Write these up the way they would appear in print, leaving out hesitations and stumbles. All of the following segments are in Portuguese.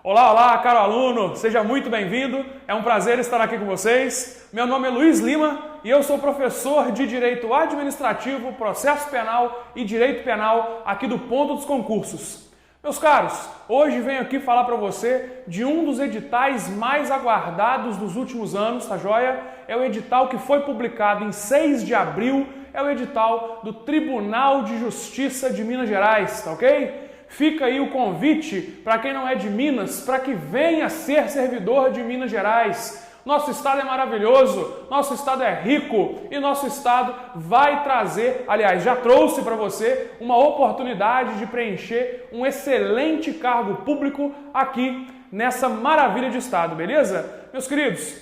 Olá, olá, caro aluno, seja muito bem-vindo, é um prazer estar aqui com vocês. Meu nome é Luiz Lima e eu sou professor de Direito Administrativo, Processo Penal e Direito Penal aqui do Ponto dos Concursos. Meus caros, hoje venho aqui falar para você de um dos editais mais aguardados dos últimos anos, tá joia? É o edital que foi publicado em 6 de abril, é o edital do Tribunal de Justiça de Minas Gerais, tá ok? Fica aí o convite para quem não é de Minas, para que venha ser servidor de Minas Gerais. Nosso estado é maravilhoso, nosso estado é rico e nosso estado vai trazer, aliás, já trouxe para você uma oportunidade de preencher um excelente cargo público aqui nessa maravilha de estado, beleza? Meus queridos,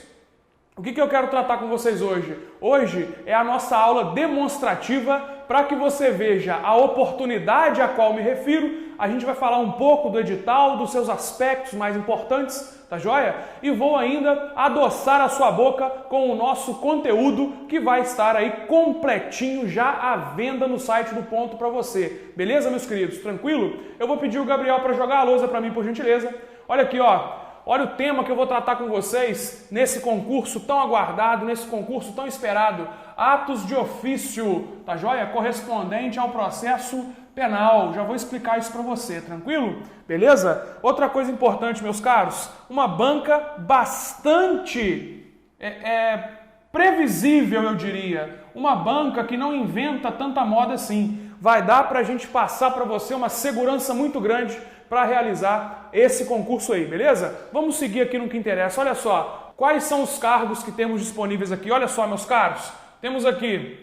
o que eu quero tratar com vocês hoje? Hoje é a nossa aula demonstrativa para que você veja a oportunidade a qual me refiro. A gente vai falar um pouco do edital, dos seus aspectos mais importantes, tá joia? E vou ainda adoçar a sua boca com o nosso conteúdo que vai estar aí completinho já à venda no site do Ponto para você. Beleza, meus queridos? Tranquilo? Eu vou pedir o Gabriel para jogar a lousa para mim, por gentileza. Olha aqui, ó. Olha o tema que eu vou tratar com vocês nesse concurso tão aguardado, nesse concurso tão esperado. Atos de ofício, tá joia? Correspondente ao processo penal. Já vou explicar isso para você, tranquilo? Beleza? Outra coisa importante, meus caros, uma banca bastante previsível, eu diria. Uma banca que não inventa tanta moda assim. Vai dar para a gente passar para você uma segurança muito grande para realizar esse concurso aí, beleza? Vamos seguir aqui no que interessa. Olha só, quais são os cargos que temos disponíveis aqui? Olha só, meus caros, temos aqui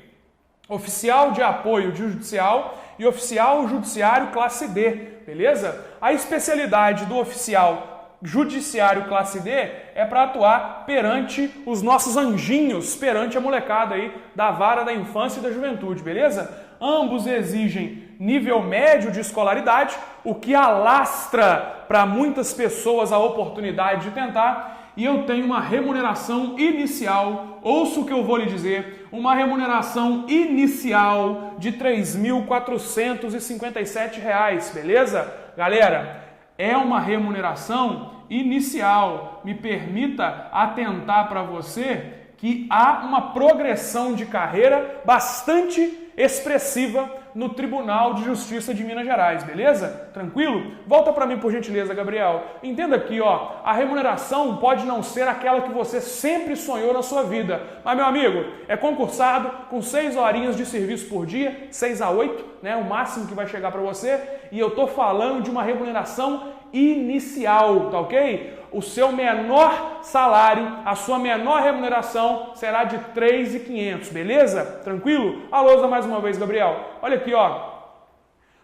oficial de apoio judicial e oficial judiciário classe D, beleza? A especialidade do oficial judiciário classe D é para atuar perante os nossos anjinhos, perante a molecada aí da vara da infância e da juventude, beleza? Ambos exigem nível médio de escolaridade, o que alastra para muitas pessoas a oportunidade de tentar, e eu tenho uma remuneração inicial, ouça o que eu vou lhe dizer, uma remuneração inicial de R$ 3.457, beleza? Galera, é uma remuneração inicial, me permita atentar para você que há uma progressão de carreira bastante expressiva no Tribunal de Justiça de Minas Gerais, beleza? Tranquilo? Volta para mim, por gentileza, Gabriel. Entenda aqui, ó, a remuneração pode não ser aquela que você sempre sonhou na sua vida, mas, meu amigo, é concursado com 6 horinhas de serviço por dia, 6 a 8, né, o máximo que vai chegar para você, e eu tô falando de uma remuneração inicial, tá ok? O seu menor salário, a sua menor remuneração será de R$ 3.500, beleza? Tranquilo? A lousa mais uma vez, Gabriel. Olha aqui, ó.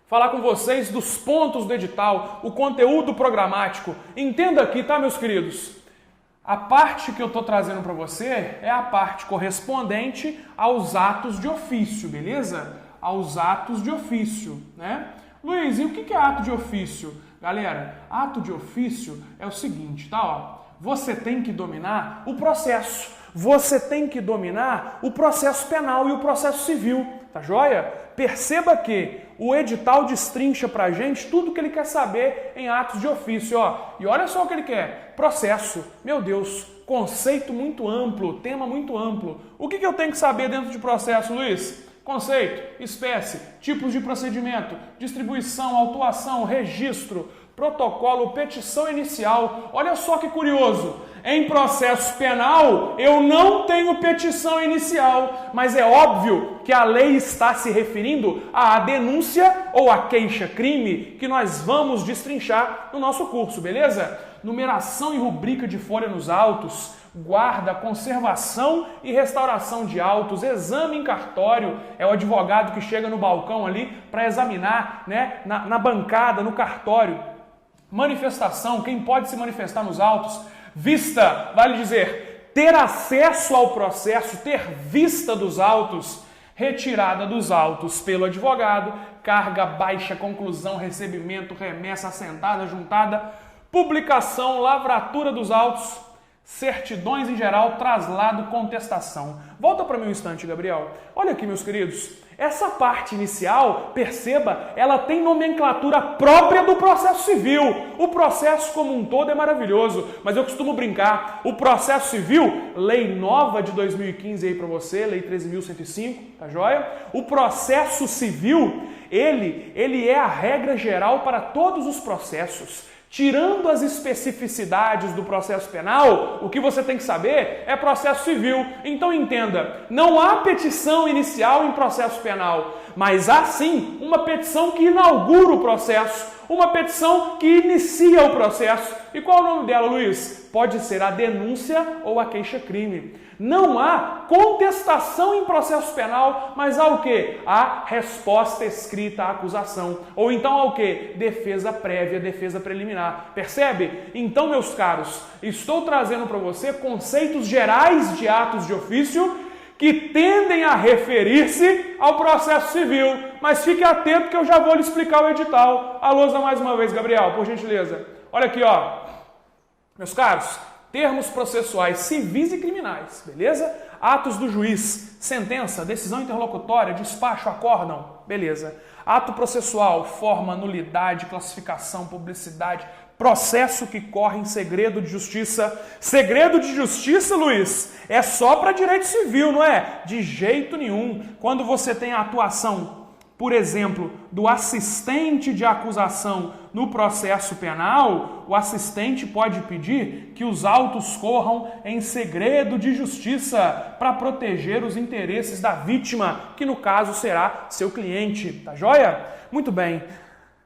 Falar com vocês dos pontos do edital, o conteúdo programático. Entenda aqui, tá, meus queridos? A parte que eu estou trazendo para você é a parte correspondente aos atos de ofício, beleza? Aos atos de ofício, né? Luiz, e o que é ato de ofício? Galera, ato de ofício é o seguinte, tá? Ó, você tem que dominar o processo, você tem que dominar o processo penal e o processo civil, tá joia? Perceba que o edital destrincha pra gente tudo que ele quer saber em atos de ofício, ó. E olha só o que ele quer, processo. Meu Deus, conceito muito amplo, tema muito amplo. O que eu tenho que saber dentro de processo, Luiz? Conceito, espécie, tipos de procedimento, distribuição, autuação, registro, protocolo, petição inicial. Olha só que curioso, em processo penal eu não tenho petição inicial, mas é óbvio que a lei está se referindo à denúncia ou à queixa-crime que nós vamos destrinchar no nosso curso, beleza? Numeração e rubrica de folha nos autos, guarda, conservação e restauração de autos, exame em cartório, é o advogado que chega no balcão ali para examinar, né, na bancada, no cartório. Manifestação, quem pode se manifestar nos autos. Vista, vale dizer, ter acesso ao processo, ter vista dos autos. Retirada dos autos pelo advogado, carga, baixa, conclusão, recebimento, remessa, assentada, juntada, publicação, lavratura dos autos, certidões em geral, traslado, contestação. Volta para mim um instante, Gabriel. Olha aqui, meus queridos. Essa parte inicial, perceba, ela tem nomenclatura própria do processo civil. O processo como um todo é maravilhoso, mas eu costumo brincar. O processo civil, lei nova de 2015 aí para você, lei 13.105, tá joia? O processo civil, ele é a regra geral para todos os processos. Tirando as especificidades do processo penal, o que você tem que saber é processo civil. Então entenda, não há petição inicial em processo penal, mas há sim uma petição que inaugura o processo, uma petição que inicia o processo. E qual é o nome dela, Luiz? Pode ser a denúncia ou a queixa-crime. Não há contestação em processo penal, mas há o quê? Há resposta escrita à acusação. Ou então há o quê? Defesa prévia, defesa preliminar. Percebe? Então, meus caros, estou trazendo para você conceitos gerais de atos de ofício que tendem a referir-se ao processo civil. Mas fique atento que eu já vou lhe explicar o edital. Alô, mais uma vez, Gabriel, por gentileza. Olha aqui, ó. Meus caros, termos processuais civis e criminais, beleza? Atos do juiz, sentença, decisão interlocutória, despacho, acórdão, beleza. Ato processual, forma, nulidade, classificação, publicidade, processo que corre em segredo de justiça. Segredo de justiça, Luiz, é só para direito civil, não é? De jeito nenhum. Quando você tem a atuação, por exemplo, do assistente de acusação no processo penal, o assistente pode pedir que os autos corram em segredo de justiça para proteger os interesses da vítima, que no caso será seu cliente, tá joia? Muito bem.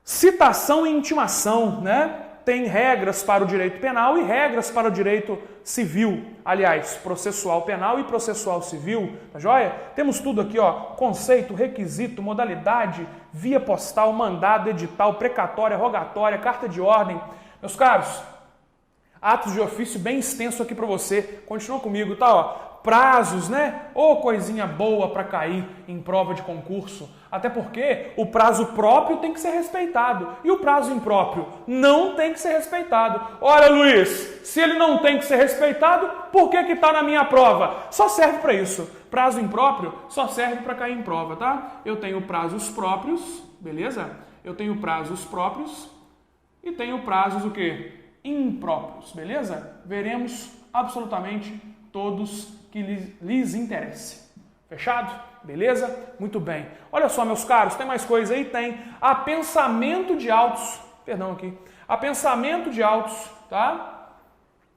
Citação e intimação, né? Tem regras para o direito penal e regras para o direito civil. Aliás, processual penal e processual civil, tá joia? Temos tudo aqui, ó, conceito, requisito, modalidade, via postal, mandado, edital, precatória, rogatória, carta de ordem. Meus caros, atos de ofício bem extenso aqui para você. Continua comigo, tá, ó? Prazos, né? Ô, coisinha boa para cair em prova de concurso. Até porque o prazo próprio tem que ser respeitado e o prazo impróprio não tem que ser respeitado. Olha, Luiz, se ele não tem que ser respeitado, por que está na minha prova? Só serve para isso. Prazo impróprio só serve para cair em prova, tá? Eu tenho prazos próprios, beleza? Eu tenho prazos próprios e tenho prazos o quê? Impróprios, beleza? Veremos absolutamente todos que lhes interesse. Fechado? Beleza? Muito bem. Olha só, meus caros, tem mais coisa aí? Tem. Apensamento de autos. Perdão aqui. Apensamento de autos, tá?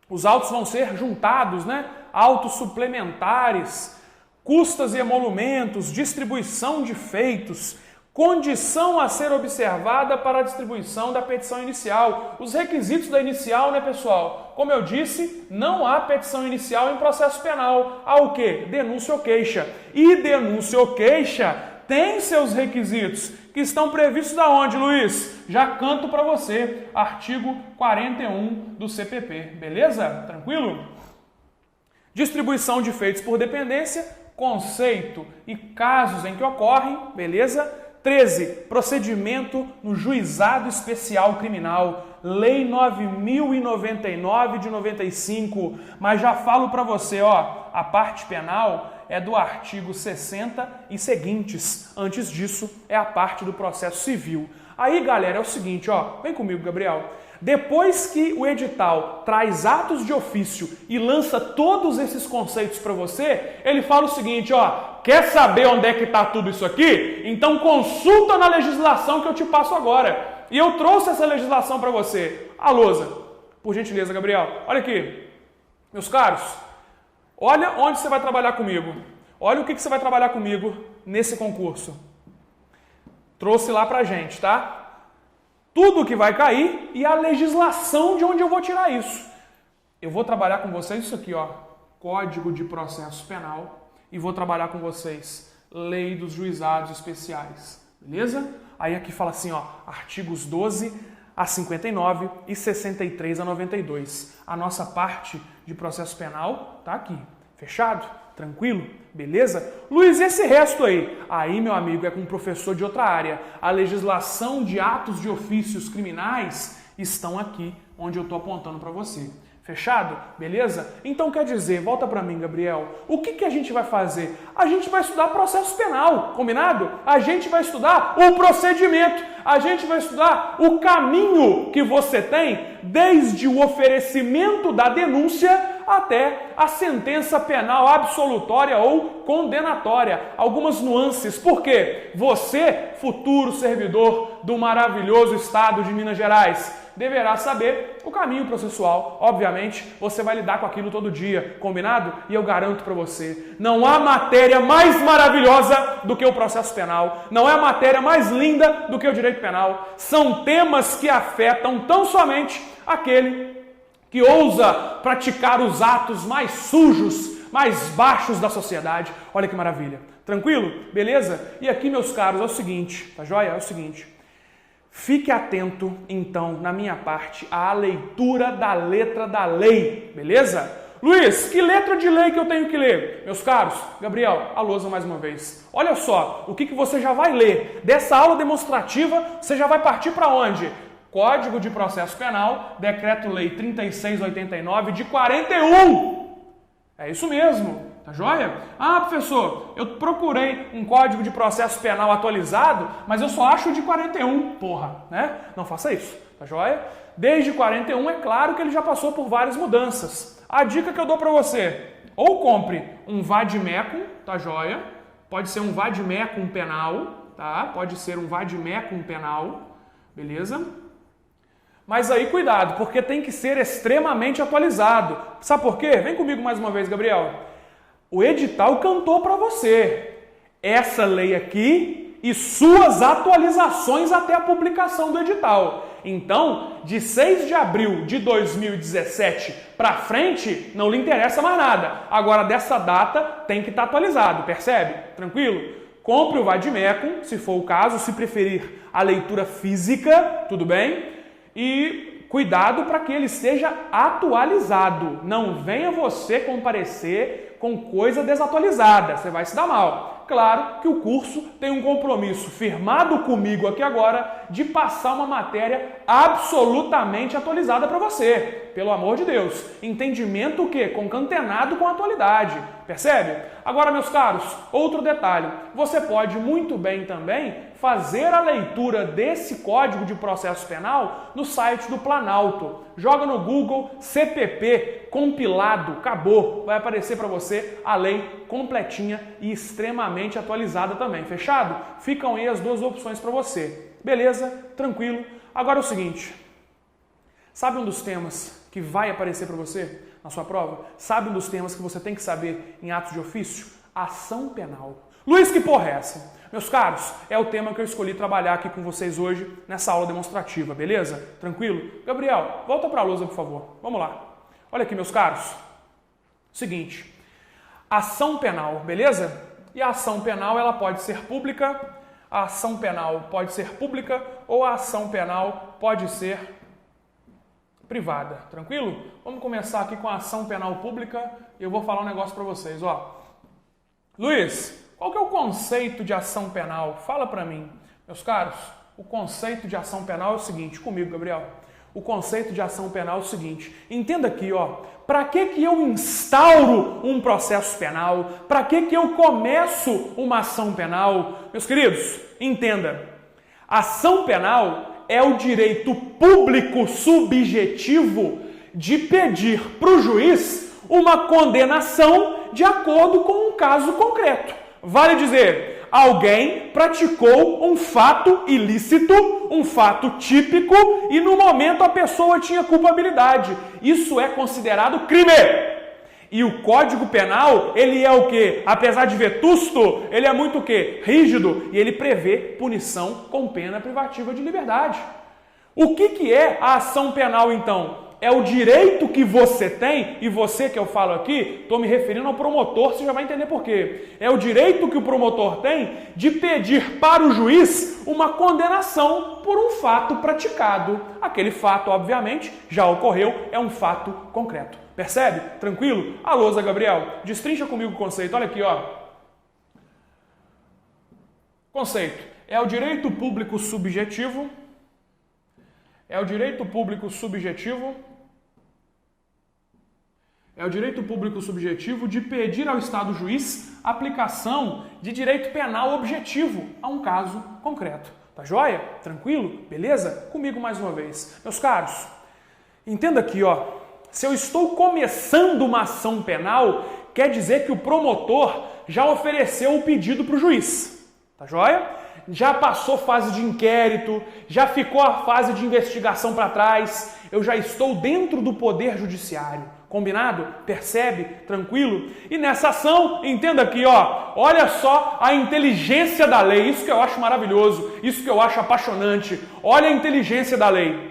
Os autos vão ser juntados, né? Autos suplementares, custas e emolumentos, distribuição de feitos, condição a ser observada para a distribuição da petição inicial. Os requisitos da inicial, né, pessoal? Como eu disse, não há petição inicial em processo penal. Há o quê? Denúncia ou queixa. E denúncia ou queixa tem seus requisitos, que estão previstos aonde, Luiz? Já canto para você. Artigo 41 do CPP. Beleza? Tranquilo? Distribuição de feitos por dependência, conceito e casos em que ocorrem. Beleza? 13. Procedimento no Juizado Especial Criminal, Lei 9.099 de 95. Mas já falo para você, ó, a parte penal é do artigo 60 e seguintes. Antes disso, é a parte do processo civil. Aí, galera, é o seguinte, ó, vem comigo, Gabriel. Depois que o edital traz atos de ofício e lança todos esses conceitos para você, ele fala o seguinte, ó, quer saber onde é que está tudo isso aqui? Então consulta na legislação que eu te passo agora. E eu trouxe essa legislação para você. A lousa, por gentileza, Gabriel. Olha aqui, meus caros, olha onde você vai trabalhar comigo. Olha o que você vai trabalhar comigo nesse concurso. Trouxe lá pra gente, tá? Tudo que vai cair e a legislação de onde eu vou tirar isso. Eu vou trabalhar com vocês isso aqui, ó, Código de Processo Penal, e vou trabalhar com vocês Lei dos Juizados Especiais, beleza? Aí aqui fala assim, ó, artigos 12 a 59 e 63 a 92. A nossa parte de processo penal tá aqui, fechado? Tranquilo? Beleza? Luiz, e esse resto aí? Aí, meu amigo, é com um professor de outra área. A legislação de atos de ofícios criminais estão aqui, onde eu estou apontando para você. Fechado? Beleza? Então quer dizer, volta para mim, Gabriel, o que a gente vai fazer? A gente vai estudar processo penal, combinado? A gente vai estudar o procedimento, a gente vai estudar o caminho que você tem desde o oferecimento da denúncia até a sentença penal absolutória ou condenatória. Algumas nuances. Por quê? Você, futuro servidor do maravilhoso estado de Minas Gerais, deverá saber o caminho processual. Obviamente, você vai lidar com aquilo todo dia, combinado? E eu garanto para você, não há matéria mais maravilhosa do que o processo penal. Não é a matéria mais linda do que o direito penal. São temas que afetam tão somente aquele que ousa praticar os atos mais sujos, mais baixos da sociedade. Olha que maravilha. Tranquilo? Beleza? E aqui, meus caros, é o seguinte, tá joia? É o seguinte. Fique atento, então, na minha parte, à leitura da letra da lei, beleza? Luiz, que letra de lei que eu tenho que ler? Meus caros, Gabriel, a lousa mais uma vez. Olha só, o que você já vai ler. Dessa aula demonstrativa, você já vai partir para onde? Código de Processo Penal, Decreto-Lei 3689 de 41. É isso mesmo. Tá joia? Ah, professor, eu procurei um Código de Processo Penal atualizado, mas eu só acho o de 41. Porra, né? Não faça isso. Tá joia? Desde 41, é claro que ele já passou por várias mudanças. A dica que eu dou pra você, ou compre um vade-mecum, tá joia? Pode ser um vade-mecum penal, tá? Pode ser um vade-mecum penal, beleza? Mas aí cuidado, porque tem que ser extremamente atualizado. Sabe por quê? Vem comigo mais uma vez, Gabriel. O edital cantou para você essa lei aqui e suas atualizações até a publicação do edital. Então, de 6 de abril de 2017 para frente, não lhe interessa mais nada. Agora, dessa data, tem que estar atualizado, percebe? Tranquilo? Compre o vade-mecum, se for o caso, se preferir a leitura física, tudo bem? E cuidado para que ele seja atualizado. Não venha você comparecer com coisa desatualizada, você vai se dar mal. Claro que o curso tem um compromisso firmado comigo aqui agora de passar uma matéria absolutamente atualizada para você. Pelo amor de Deus. Entendimento o quê? Concatenado com a atualidade. Percebe? Agora, meus caros, outro detalhe. Você pode muito bem também fazer a leitura desse Código de Processo Penal no site do Planalto. Joga no Google CPP compilado, acabou. Vai aparecer para você a lei completinha e extremamente atualizada também. Fechado? Ficam aí as duas opções para você. Beleza? Tranquilo? Agora é o seguinte. Sabe um dos temas que vai aparecer para você na sua prova? Sabe um dos temas que você tem que saber em atos de ofício? Ação penal. Luiz, que porra é essa? Meus caros, é o tema que eu escolhi trabalhar aqui com vocês hoje nessa aula demonstrativa, beleza? Tranquilo? Gabriel, volta para a lousa, por favor. Vamos lá. Olha aqui, meus caros. Seguinte, ação penal, beleza? E a ação penal, ela pode ser pública, a ação penal pode ser pública ou a ação penal pode ser privada, tranquilo? Vamos começar aqui com a ação penal pública e eu vou falar um negócio para vocês, ó. Luiz, qual que é o conceito de ação penal? Fala para mim. Meus caros, o conceito de ação penal é o seguinte, comigo, Gabriel. O conceito de ação penal é o seguinte, entenda aqui, ó, para que eu instauro um processo penal? Para que eu começo uma ação penal? Meus queridos, entenda, ação penal é o direito público subjetivo de pedir para o juiz uma condenação de acordo com um caso concreto. Vale dizer, alguém praticou um fato ilícito, um fato típico e no momento a pessoa tinha culpabilidade. Isso é considerado crime. E o Código Penal, ele é o quê? Apesar de vetusto, ele é muito o quê? Rígido e ele prevê punição com pena privativa de liberdade. O que é a ação penal então? É o direito que você tem, e você que eu falo aqui, estou me referindo ao promotor, você já vai entender por quê. É o direito que o promotor tem de pedir para o juiz uma condenação por um fato praticado. Aquele fato, obviamente, já ocorreu, é um fato concreto. Percebe? Tranquilo? A lousa, Gabriel, destrincha comigo o conceito. Olha aqui, ó. Conceito. É o direito público subjetivo. É o direito público subjetivo É o direito público subjetivo de pedir ao Estado juiz aplicação de direito penal objetivo a um caso concreto. Tá joia? Tranquilo? Beleza? Comigo mais uma vez. Meus caros, entenda aqui, ó. Se eu estou começando uma ação penal, quer dizer que o promotor já ofereceu o pedido para o juiz. Tá joia? Já passou fase de inquérito, já ficou a fase de investigação para trás, eu já estou dentro do poder judiciário. Combinado? Percebe? Tranquilo? E nessa ação, entenda aqui, ó, olha só a inteligência da lei, isso que eu acho maravilhoso, isso que eu acho apaixonante. Olha a inteligência da lei.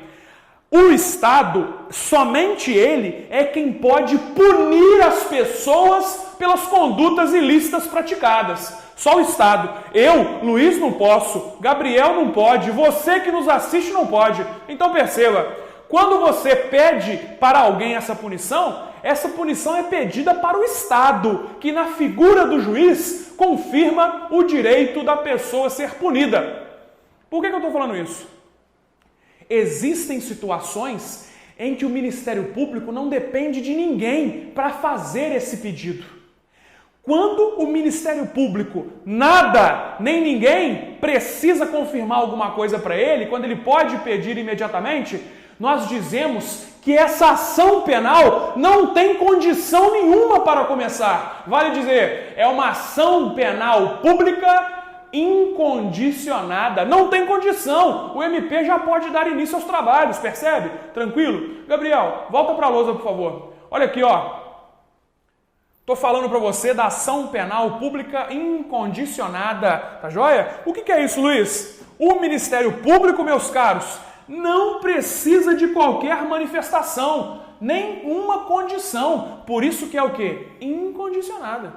O Estado, somente ele, é quem pode punir as pessoas pelas condutas ilícitas praticadas. Só o Estado. Eu, Luiz, não posso, Gabriel não pode, você que nos assiste não pode. Então perceba, quando você pede para alguém essa punição é pedida para o Estado, que na figura do juiz confirma o direito da pessoa ser punida. Por que eu estou falando isso? Existem situações em que o Ministério Público não depende de ninguém para fazer esse pedido. Quando o Ministério Público, nada, nem ninguém, precisa confirmar alguma coisa para ele, quando ele pode pedir imediatamente, nós dizemos que essa ação penal não tem condição nenhuma para começar. Vale dizer, é uma ação penal pública incondicionada. Não tem condição. O MP já pode dar início aos trabalhos, percebe? Tranquilo? Gabriel, volta para a lousa, por favor. Olha aqui, ó. Estou falando para você da ação penal pública incondicionada, tá joia? O que é isso, Luiz? O Ministério Público, meus caros, não precisa de qualquer manifestação, nenhuma condição. Por isso que é o quê? Incondicionada.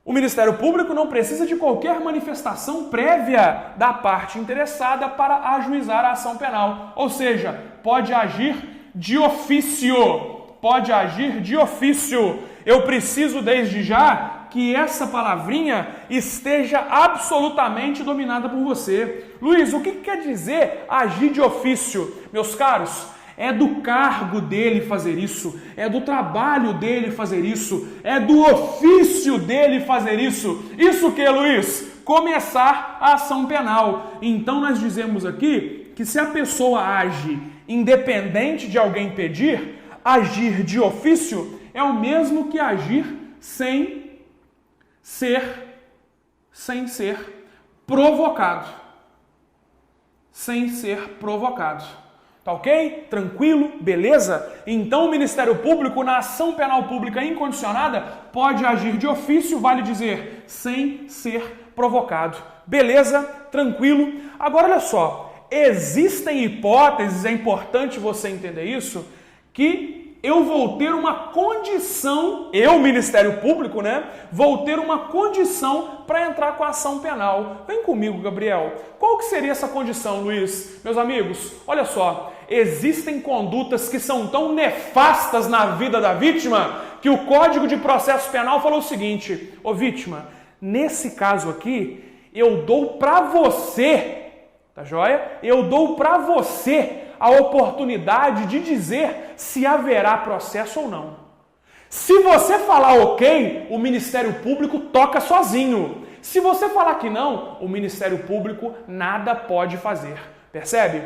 O Ministério Público não precisa de qualquer manifestação prévia da parte interessada para ajuizar a ação penal. Ou seja, pode agir de ofício. Pode agir de ofício. Eu preciso desde já que essa palavrinha esteja absolutamente dominada por você. Luiz, o que quer dizer agir de ofício? Meus caros, é do cargo dele fazer isso, é do trabalho dele fazer isso, é do ofício dele fazer isso. Isso que, Luiz? Começar a ação penal. Então nós dizemos aqui que se a pessoa age independente de alguém pedir, agir de ofício é o mesmo que agir sem ser provocado. Sem ser provocado. Tá ok? Tranquilo? Beleza? Então o Ministério Público, na ação penal pública incondicionada, pode agir de ofício, vale dizer, sem ser provocado. Beleza? Tranquilo? Agora olha só, existem hipóteses, é importante você entender isso, que eu vou ter uma condição, eu, Ministério Público, né? Vou ter uma condição para entrar com a ação penal. Vem comigo, Gabriel. Qual que seria essa condição, Luiz? Meus amigos, olha só, existem condutas que são tão nefastas na vida da vítima que o Código de Processo Penal falou o seguinte: ô vítima, nesse caso aqui, eu dou para você, tá joia? Eu dou para você a oportunidade de dizer se haverá processo ou não. Se você falar ok, o Ministério Público toca sozinho. Se você falar que não, o Ministério Público nada pode fazer. Percebe?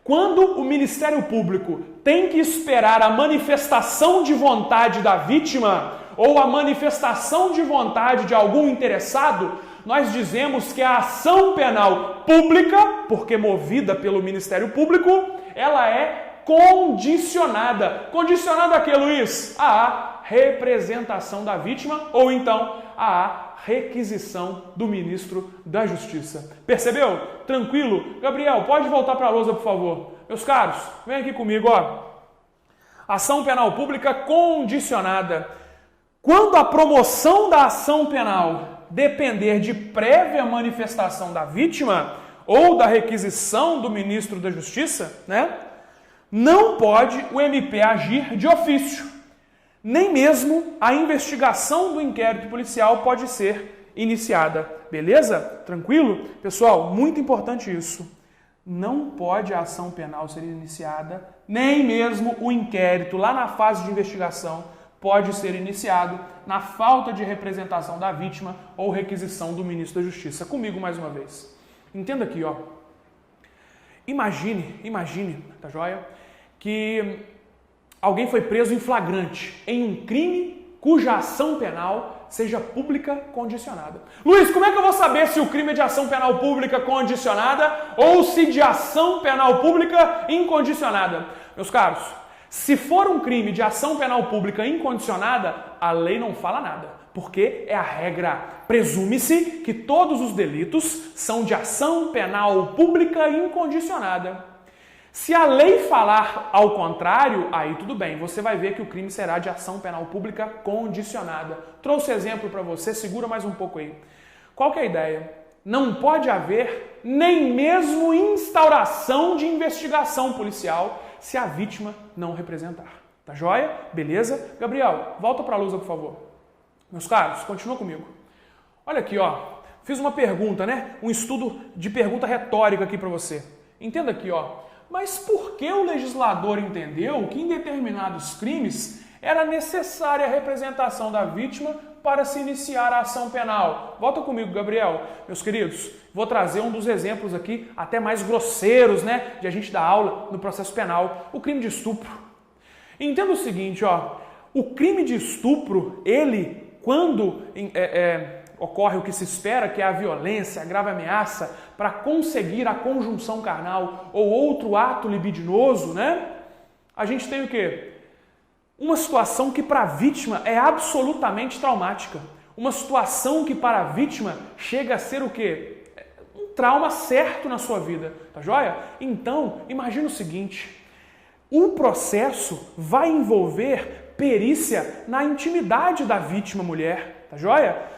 Quando o Ministério Público tem que esperar a manifestação de vontade da vítima ou a manifestação de vontade de algum interessado, nós dizemos que a ação penal pública, porque movida pelo Ministério Público, ela é condicionada. Condicionada a quê, Luiz? A representação da vítima ou então a requisição do ministro da Justiça. Percebeu? Tranquilo? Gabriel, pode voltar para a lousa, por favor. Meus caros, vem aqui comigo, ó. Ação penal pública condicionada. Quando a promoção da ação penal depender de prévia manifestação da vítima ou da requisição do ministro da Justiça, né? Não pode o MP agir de ofício. Nem mesmo a investigação do inquérito policial pode ser iniciada. Beleza? Tranquilo? Pessoal, muito importante isso. Não pode a ação penal ser iniciada, nem mesmo o inquérito lá na fase de investigação pode ser iniciado na falta de representação da vítima ou requisição do ministro da Justiça. Comigo mais uma vez. Entenda aqui, ó. Imagine, tá joia? Que alguém foi preso em flagrante em um crime cuja ação penal seja pública condicionada. Luiz, como é que eu vou saber se o crime é de ação penal pública condicionada ou se de ação penal pública incondicionada? Meus caros, se for um crime de ação penal pública incondicionada, a lei não fala nada, porque é a regra. Presume-se que todos os delitos são de ação penal pública incondicionada. Se a lei falar ao contrário, aí tudo bem, você vai ver que o crime será de ação penal pública condicionada. Trouxe exemplo para você, segura mais um pouco aí. Qual que é a ideia? Não pode haver nem mesmo instauração de investigação policial se a vítima não representar. Tá joia? Beleza? Gabriel, volta para a lousa, por favor. Meus caros, continua comigo. Olha aqui, ó. Fiz uma pergunta, né? Um estudo de pergunta retórica aqui para você. Entenda aqui, ó. Mas por que o legislador entendeu que em determinados crimes era necessária a representação da vítima para se iniciar a ação penal? Volta comigo, Gabriel. Meus queridos, vou trazer um dos exemplos aqui, até mais grosseiros, né, de a gente dar aula no processo penal, o crime de estupro. Entenda o seguinte, ó, o crime de estupro, ele, quando ocorre o que se espera, que é a violência, a grave ameaça, para conseguir a conjunção carnal ou outro ato libidinoso, né? A gente tem o quê? Uma situação que para a vítima é absolutamente traumática. Uma situação que para a vítima chega a ser o quê? Um trauma certo na sua vida, tá joia? Então, imagina o seguinte, o processo vai envolver perícia na intimidade da vítima mulher, tá joia?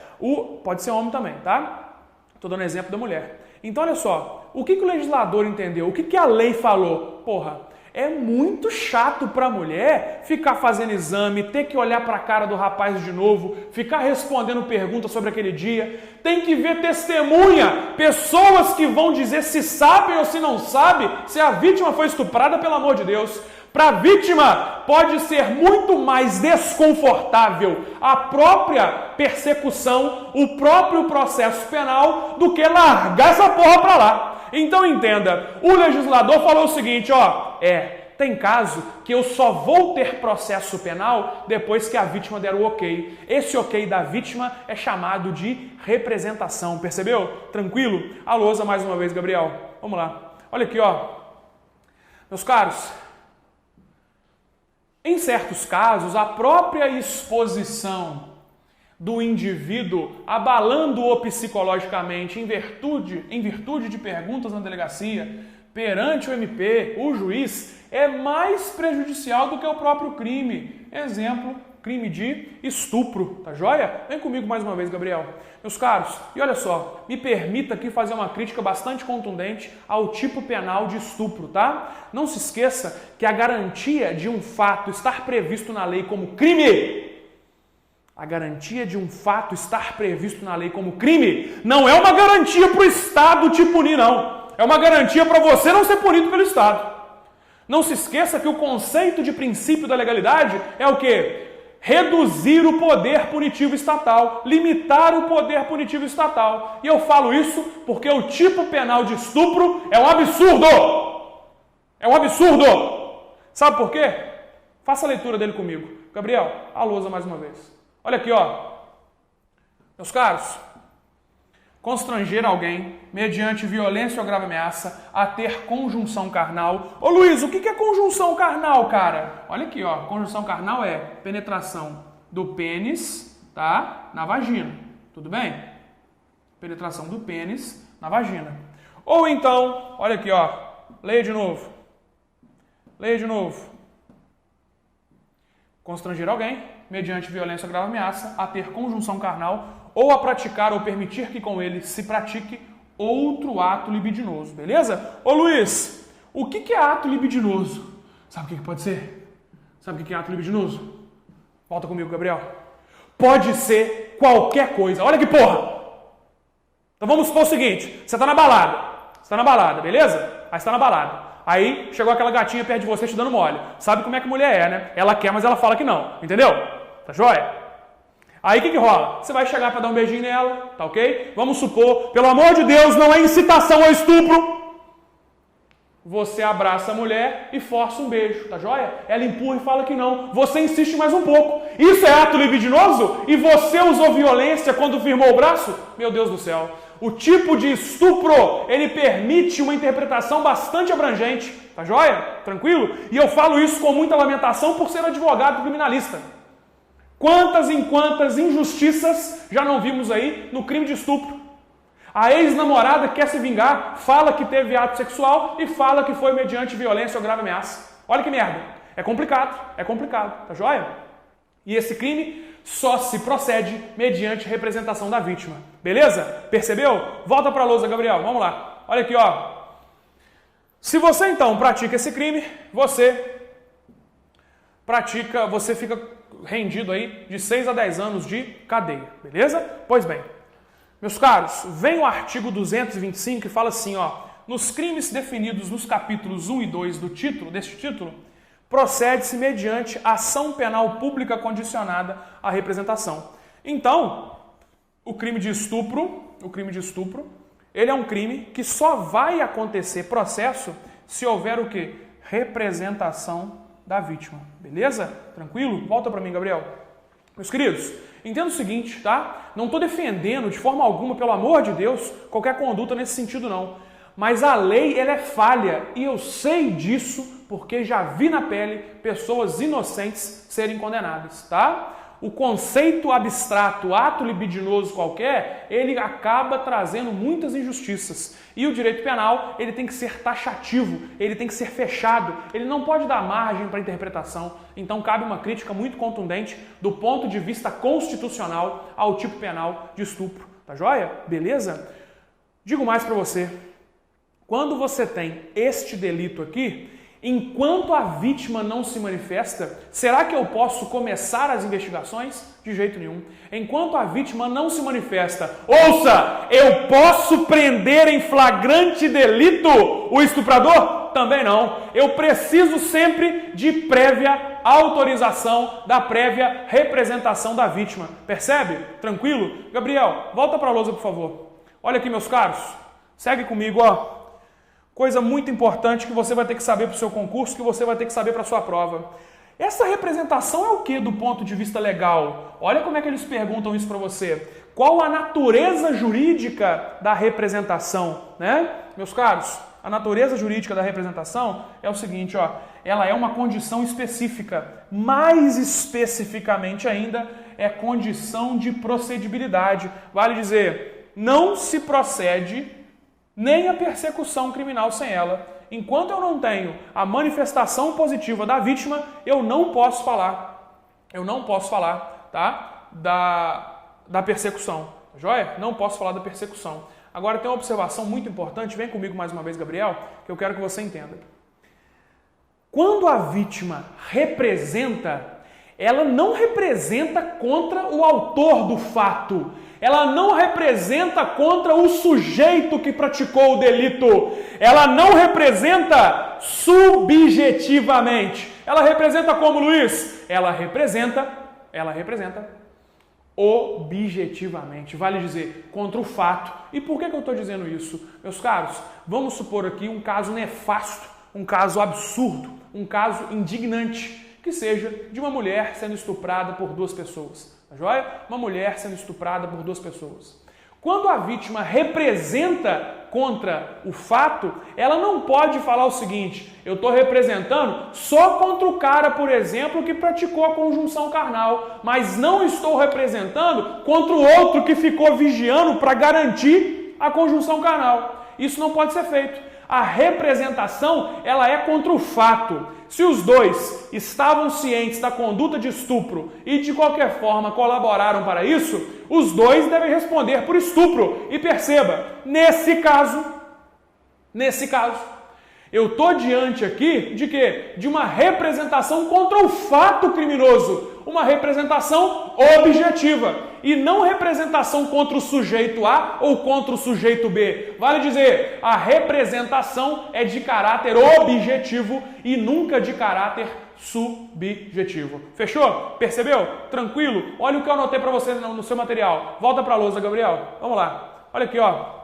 Pode ser homem também, tá? Estou dando exemplo da mulher. Então, olha só, o que o legislador entendeu? O que a lei falou? Porra, é muito chato para a mulher ficar fazendo exame, ter que olhar para a cara do rapaz de novo, ficar respondendo perguntas sobre aquele dia. Tem que ver testemunha, pessoas que vão dizer se sabem ou se não sabem se a vítima foi estuprada, pelo amor de Deus. Para a vítima, pode ser muito mais desconfortável a própria persecução, o próprio processo penal, do que largar essa porra para lá. Então entenda, o legislador falou o seguinte, ó, tem caso que eu só vou ter processo penal depois que a vítima der o ok. Esse ok da vítima é chamado de representação, percebeu? Tranquilo? A lousa mais uma vez, Gabriel. Vamos lá. Olha aqui, ó. Meus caros, em certos casos, a própria exposição do indivíduo abalando-o psicologicamente em virtude de perguntas na delegacia, perante o MP, o juiz, é mais prejudicial do que o próprio crime. Exemplo, crime de estupro, tá joia? Vem comigo mais uma vez, Gabriel. Meus caros, e olha só, me permita aqui fazer uma crítica bastante contundente ao tipo penal de estupro, tá? Não se esqueça que a garantia de um fato estar previsto na lei como crime, a garantia de um fato estar previsto na lei como crime, não é uma garantia para o Estado te punir, não. É uma garantia para você não ser punido pelo Estado. Não se esqueça que o conceito de princípio da legalidade é o quê? Reduzir o poder punitivo estatal, limitar o poder punitivo estatal. E eu falo isso porque o tipo penal de estupro é um absurdo. É um absurdo. Sabe por quê? Faça a leitura dele comigo. Gabriel, a lousa mais uma vez. Olha aqui, ó. Meus caros, constranger alguém, mediante violência ou grave ameaça, a ter conjunção carnal. Ô Luiz, o que é conjunção carnal, cara? Olha aqui, ó. Conjunção carnal é penetração do pênis, tá? Na vagina. Tudo bem? Penetração do pênis na vagina. Ou então, olha aqui, ó. Leia de novo. Leia de novo. Constranger alguém, mediante violência ou grave ameaça, a ter conjunção carnal ou a praticar ou permitir que com ele se pratique outro ato libidinoso, beleza? Ô Luiz, o que é ato libidinoso? Sabe o que pode ser? Sabe o que é ato libidinoso? Volta comigo, Gabriel. Pode ser qualquer coisa. Olha que porra! Então vamos supor o seguinte, você tá na balada, beleza? Aí você tá na balada. Aí chegou aquela gatinha perto de você te dando mole. Sabe como é que mulher é, né? Ela quer, mas ela fala que não, entendeu? Tá joia? Aí o que rola? Você vai chegar para dar um beijinho nela, tá ok? Vamos supor, pelo amor de Deus, não é incitação ao estupro. Você abraça a mulher e força um beijo, tá joia? Ela empurra e fala que não. Você insiste mais um pouco. Isso é ato libidinoso? E você usou violência quando firmou o braço? Meu Deus do céu. O tipo de estupro, ele permite uma interpretação bastante abrangente, tá joia? Tranquilo? E eu falo isso com muita lamentação por ser advogado criminalista. Quantas injustiças já não vimos aí no crime de estupro? A ex-namorada quer se vingar, fala que teve ato sexual e fala que foi mediante violência ou grave ameaça. Olha que merda. É complicado, tá joia? E esse crime só se procede mediante representação da vítima. Beleza? Percebeu? Volta para a lousa, Gabriel. Vamos lá. Olha aqui, ó. Se você então pratica esse crime, você fica rendido aí de 6 a 10 anos de cadeia. Beleza? Pois bem. Meus caros, vem o artigo 225 que fala assim, ó, nos crimes definidos nos capítulos 1 e 2 deste título, procede-se mediante ação penal pública condicionada à representação. Então, o crime de estupro, ele é um crime que só vai acontecer processo se houver o quê? Representação da vítima. Beleza? Tranquilo? Volta para mim, Gabriel. Meus queridos, entenda o seguinte, tá? Não estou defendendo de forma alguma, pelo amor de Deus, qualquer conduta nesse sentido não. Mas a lei, ela é falha e eu sei disso porque já vi na pele pessoas inocentes serem condenadas, tá? O conceito abstrato, ato libidinoso qualquer, ele acaba trazendo muitas injustiças. E o direito penal, ele tem que ser taxativo, ele tem que ser fechado, ele não pode dar margem para interpretação. Então cabe uma crítica muito contundente do ponto de vista constitucional ao tipo penal de estupro. Tá joia? Beleza? Digo mais para você. Quando você tem este delito aqui, enquanto a vítima não se manifesta, será que eu posso começar as investigações? De jeito nenhum. Enquanto a vítima não se manifesta, ouça, eu posso prender em flagrante delito o estuprador? Também não. Eu preciso sempre de prévia autorização, da prévia representação da vítima. Percebe? Tranquilo? Gabriel, volta para a lousa, por favor. Olha aqui, meus caros. Segue comigo, ó. Coisa muito importante que você vai ter que saber para o seu concurso, que você vai ter que saber para a sua prova. Essa representação é o que do ponto de vista legal? Olha como é que eles perguntam isso para você. Qual a natureza jurídica da representação, né? Meus caros, a natureza jurídica da representação é o seguinte, ó. Ela é uma condição específica. Mais especificamente ainda, é condição de procedibilidade. Vale dizer, não se procede nem a persecução criminal sem ela. Enquanto eu não tenho a manifestação positiva da vítima, eu não posso falar, tá? Da persecução, joia? Não posso falar da persecução. Agora tem uma observação muito importante, vem comigo mais uma vez, Gabriel, que eu quero que você entenda. Quando a vítima representa, ela não representa contra o autor do fato. Ela não representa contra o sujeito que praticou o delito. Ela não representa subjetivamente. Ela representa como, Luiz? Ela representa objetivamente. Vale dizer, contra o fato. E por que eu estou dizendo isso? Meus caros, vamos supor aqui um caso nefasto, um caso absurdo, um caso indignante, que seja de uma mulher sendo estuprada por 2 pessoas. Tá joia? Uma mulher sendo estuprada por 2 pessoas. Quando a vítima representa contra o fato, ela não pode falar o seguinte, eu estou representando só contra o cara, por exemplo, que praticou a conjunção carnal, mas não estou representando contra o outro que ficou vigiando para garantir a conjunção carnal. Isso não pode ser feito. A representação, ela é contra o fato. Se os 2 estavam cientes da conduta de estupro e de qualquer forma colaboraram para isso, os 2 devem responder por estupro. E perceba, nesse caso, eu estou diante aqui de quê? De uma representação contra o fato criminoso. Uma representação objetiva. E não representação contra o sujeito A ou contra o sujeito B. Vale dizer, a representação é de caráter objetivo e nunca de caráter subjetivo. Fechou? Percebeu? Tranquilo? Olha o que eu anotei para você no seu material. Volta para a lousa, Gabriel. Vamos lá. Olha aqui, ó.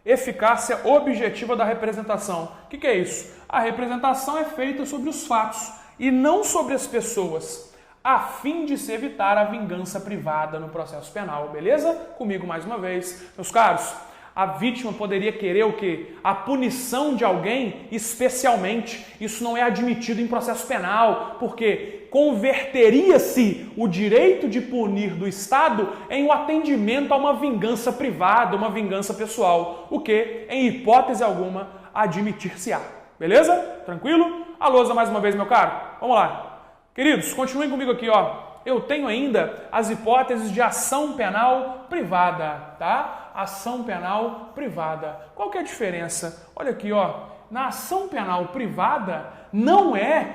Eficácia objetiva da representação. O que é isso? A representação é feita sobre os fatos e não sobre as pessoas, a fim de se evitar a vingança privada no processo penal. Beleza? Comigo mais uma vez. Meus caros, a vítima poderia querer o quê? A punição de alguém especialmente. Isso não é admitido em processo penal, porque converteria-se o direito de punir do Estado em um atendimento a uma vingança privada, uma vingança pessoal, o que, em hipótese alguma, admitir-se-á. Beleza? Tranquilo? A lousa mais uma vez, meu caro. Vamos lá. Queridos, continuem comigo aqui, ó. Eu tenho ainda as hipóteses de ação penal privada, tá? Ação penal privada. Qual que é a diferença? Olha aqui, ó. Na ação penal privada, não é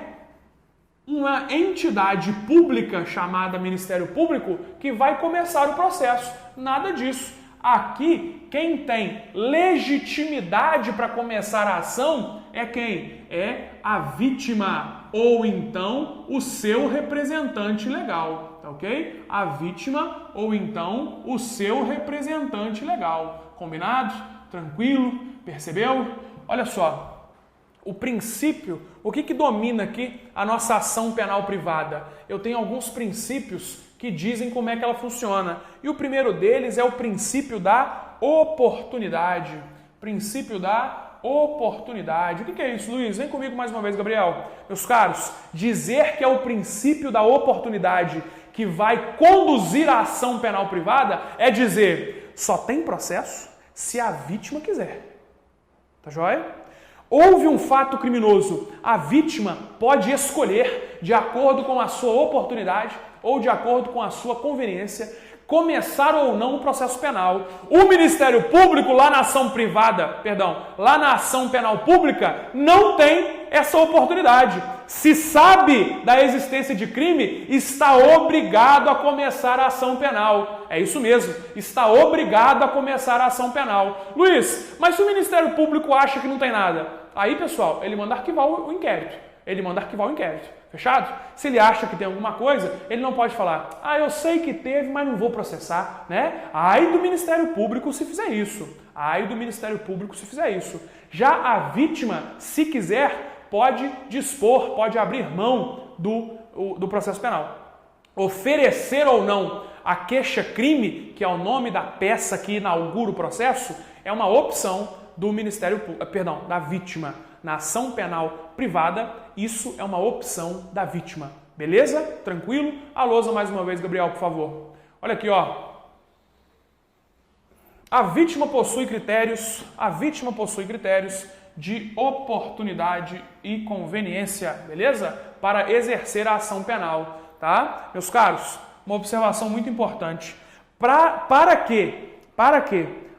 uma entidade pública chamada Ministério Público que vai começar o processo. Nada disso. Aqui, quem tem legitimidade para começar a ação é quem? É a vítima ou então o seu representante legal, tá ok? A vítima ou então o seu representante legal. Combinado? Tranquilo? Percebeu? Olha só, o princípio, o que domina aqui a nossa ação penal privada? Eu tenho alguns princípios que dizem como é que ela funciona. E o primeiro deles é o princípio da oportunidade. Princípio da oportunidade. O que é isso, Luiz? Vem comigo mais uma vez, Gabriel. Meus caros, dizer que é o princípio da oportunidade que vai conduzir a ação penal privada é dizer, só tem processo se a vítima quiser. Tá joia? Houve um fato criminoso. A vítima pode escolher, de acordo com a sua oportunidade ou de acordo com a sua conveniência, começar ou não o processo penal. O Ministério Público, lá na ação penal pública, não tem essa oportunidade. Se sabe da existência de crime, está obrigado a começar a ação penal. É isso mesmo, está obrigado a começar a ação penal. Luiz, mas se o Ministério Público acha que não tem nada, aí, pessoal, ele manda arquivar o inquérito. Fechado? Se ele acha que tem alguma coisa, ele não pode falar, eu sei que teve, mas não vou processar, né? Ai do Ministério Público se fizer isso. Já a vítima, se quiser, pode dispor, pode abrir mão do processo penal. Oferecer ou não a queixa-crime, que é o nome da peça que inaugura o processo, é uma opção do da vítima. Na ação penal privada, isso é uma opção da vítima. Beleza? Tranquilo? A lousa mais uma vez, Gabriel, por favor. Olha aqui, ó. A vítima possui critérios de oportunidade e conveniência, beleza? Para exercer a ação penal, tá? Meus caros, uma observação muito importante. Para que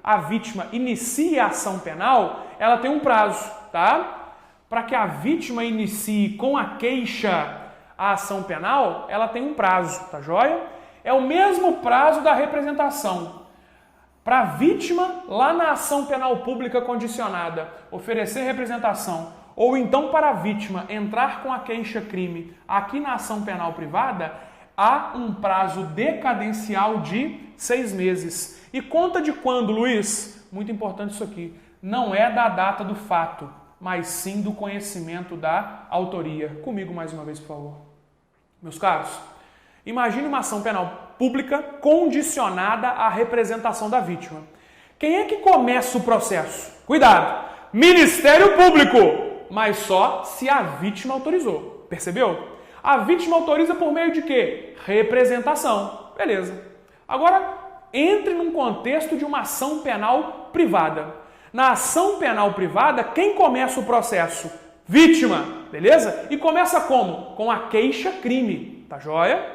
a vítima inicie a ação penal, ela tem um prazo, tá? Para que a vítima inicie com a queixa a ação penal, ela tem um prazo, tá joia? É o mesmo prazo da representação. Para a vítima, lá na ação penal pública condicionada, oferecer representação, ou então para a vítima entrar com a queixa-crime aqui na ação penal privada, há um prazo decadencial de 6 meses. E conta de quando, Luiz? Muito importante isso aqui. Não é da data do fato, mas sim do conhecimento da autoria. Comigo mais uma vez, por favor. Meus caros, imagine uma ação penal pública condicionada à representação da vítima. Quem é que começa o processo? Cuidado! Ministério Público! Mas só se a vítima autorizou. Percebeu? A vítima autoriza por meio de quê? Representação. Beleza. Agora, entre num contexto de uma ação penal privada. Na ação penal privada, quem começa o processo? Vítima, beleza? E começa como? Com a queixa-crime, tá joia?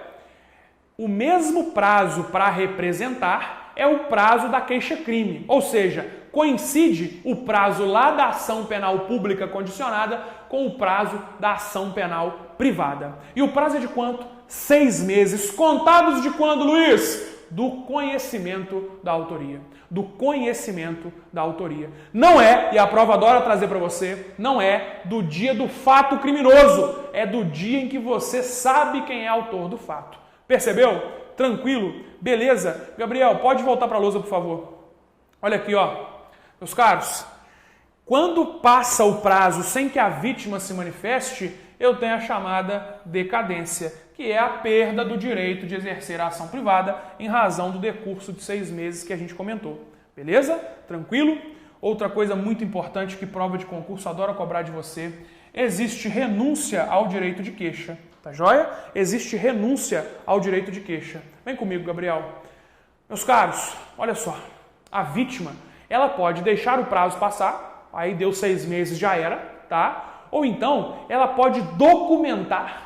O mesmo prazo para representar é o prazo da queixa-crime, ou seja, coincide o prazo lá da ação penal pública condicionada com o prazo da ação penal privada. E o prazo é de quanto? 6 meses. Contados de quando, Luiz? do conhecimento da autoria. Do conhecimento da autoria. Não é, e a prova adora trazer para você, não é do dia do fato criminoso, é do dia em que você sabe quem é autor do fato. Percebeu? Tranquilo? Beleza? Gabriel, pode voltar para a lousa, por favor. Olha aqui, ó. Meus caros, quando passa o prazo sem que a vítima se manifeste, eu tenho a chamada decadência, que é a perda do direito de exercer a ação privada em razão do decurso de 6 meses que a gente comentou. Beleza? Tranquilo? Outra coisa muito importante que prova de concurso adora cobrar de você, existe renúncia ao direito de queixa. Tá joia? Existe renúncia ao direito de queixa. Vem comigo, Gabriel. Meus caros, olha só. A vítima, ela pode deixar o prazo passar, aí deu 6 meses, já era, tá? Ou então, ela pode documentar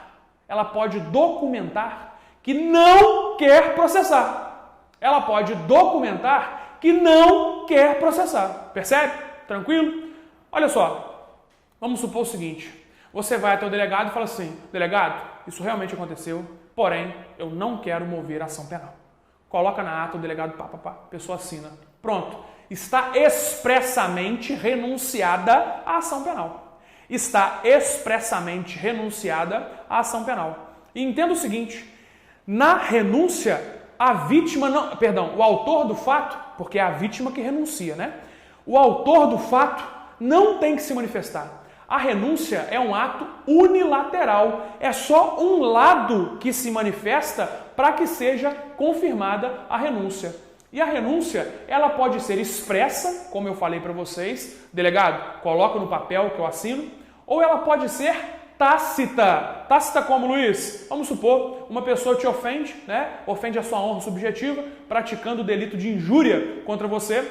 que não quer processar. Ela pode documentar que não quer processar. Percebe? Tranquilo? Olha só, vamos supor o seguinte, você vai até o delegado e fala assim, delegado, isso realmente aconteceu, porém, eu não quero mover ação penal. Coloca na ata, o delegado, pessoa assina. Pronto, está expressamente renunciada à ação penal. Está expressamente renunciada à ação penal. E entenda o seguinte, na renúncia, a vítima não, o autor do fato, porque é a vítima que renuncia, né? O autor do fato não tem que se manifestar. A renúncia é um ato unilateral, é só um lado que se manifesta para que seja confirmada a renúncia. E a renúncia, ela pode ser expressa, como eu falei para vocês, delegado, coloca no papel que eu assino, ou ela pode ser tácita. Tácita como, Luiz? Vamos supor, uma pessoa te ofende, né? Ofende a sua honra subjetiva, praticando o delito de injúria contra você,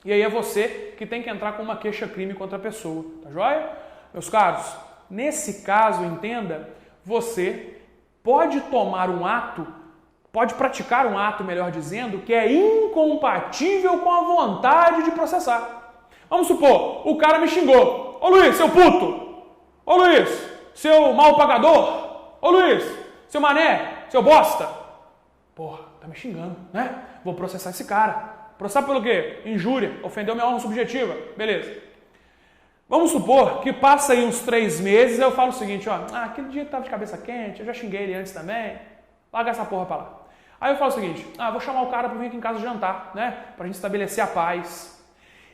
e aí é você que tem que entrar com uma queixa-crime contra a pessoa, tá joia? Meus caros, nesse caso, entenda, você pode tomar um ato, pode praticar um ato, melhor dizendo, que é incompatível com a vontade de processar. Vamos supor, o cara me xingou. Ô Luiz, seu puto! Ô Luiz, seu mal pagador! Ô Luiz, seu mané, seu bosta! Porra, tá me xingando, né? Vou processar esse cara. Processar pelo quê? Injúria, ofendeu minha honra subjetiva. Beleza. Vamos supor que passa aí uns 3 meses, eu falo o seguinte, ó, aquele dia que tava de cabeça quente, eu já xinguei ele antes também, larga essa porra pra lá. Aí eu falo o seguinte, vou chamar o cara pra vir aqui em casa jantar, né, pra gente estabelecer a paz.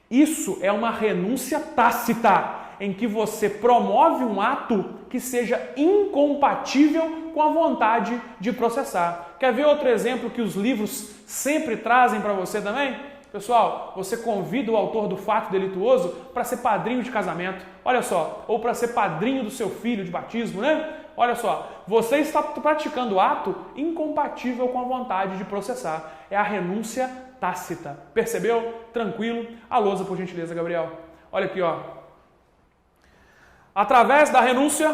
Isso é uma renúncia tácita, em que você promove um ato que seja incompatível com a vontade de processar. Quer ver outro exemplo que os livros sempre trazem para você também? Pessoal, você convida o autor do fato delituoso para ser padrinho de casamento, olha só, ou para ser padrinho do seu filho de batismo, né? Olha só, você está praticando ato incompatível com a vontade de processar. É a renúncia tácita. Percebeu? Tranquilo? A lousa, por gentileza, Gabriel. Olha aqui, ó. Através da renúncia,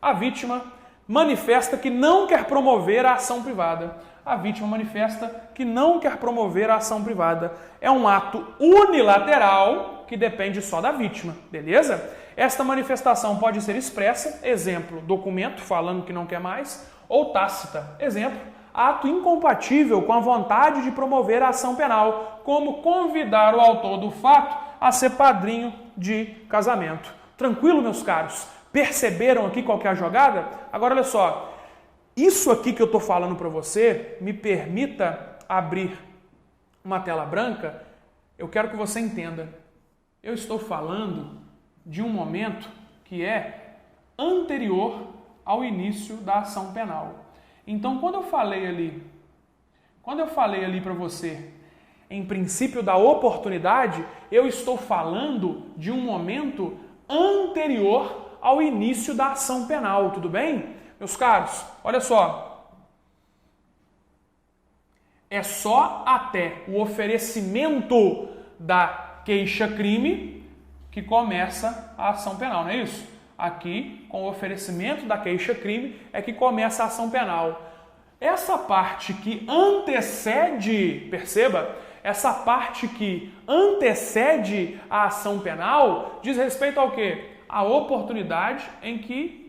a vítima manifesta que não quer promover a ação privada. A vítima manifesta que não quer promover a ação privada. É um ato unilateral que depende só da vítima, beleza? Esta manifestação pode ser expressa, exemplo, documento falando que não quer mais, ou tácita, exemplo, ato incompatível com a vontade de promover a ação penal, como convidar o autor do fato a ser padrinho de casamento. Tranquilo, meus caros? Perceberam aqui qual que é a jogada? Agora, olha só. Isso aqui que eu estou falando para você, me permita abrir uma tela branca, eu quero que você entenda. Eu estou falando de um momento que é anterior ao início da ação penal. Então, quando eu falei ali para você, em princípio da oportunidade, eu estou falando de um momento anterior ao início da ação penal, tudo bem? Meus caros, olha só, é só até o oferecimento da queixa-crime que começa a ação penal, não é isso? Aqui, com o oferecimento da queixa-crime, é que começa a ação penal. Essa parte que antecede, perceba, essa parte que antecede a ação penal diz respeito ao quê? A oportunidade em que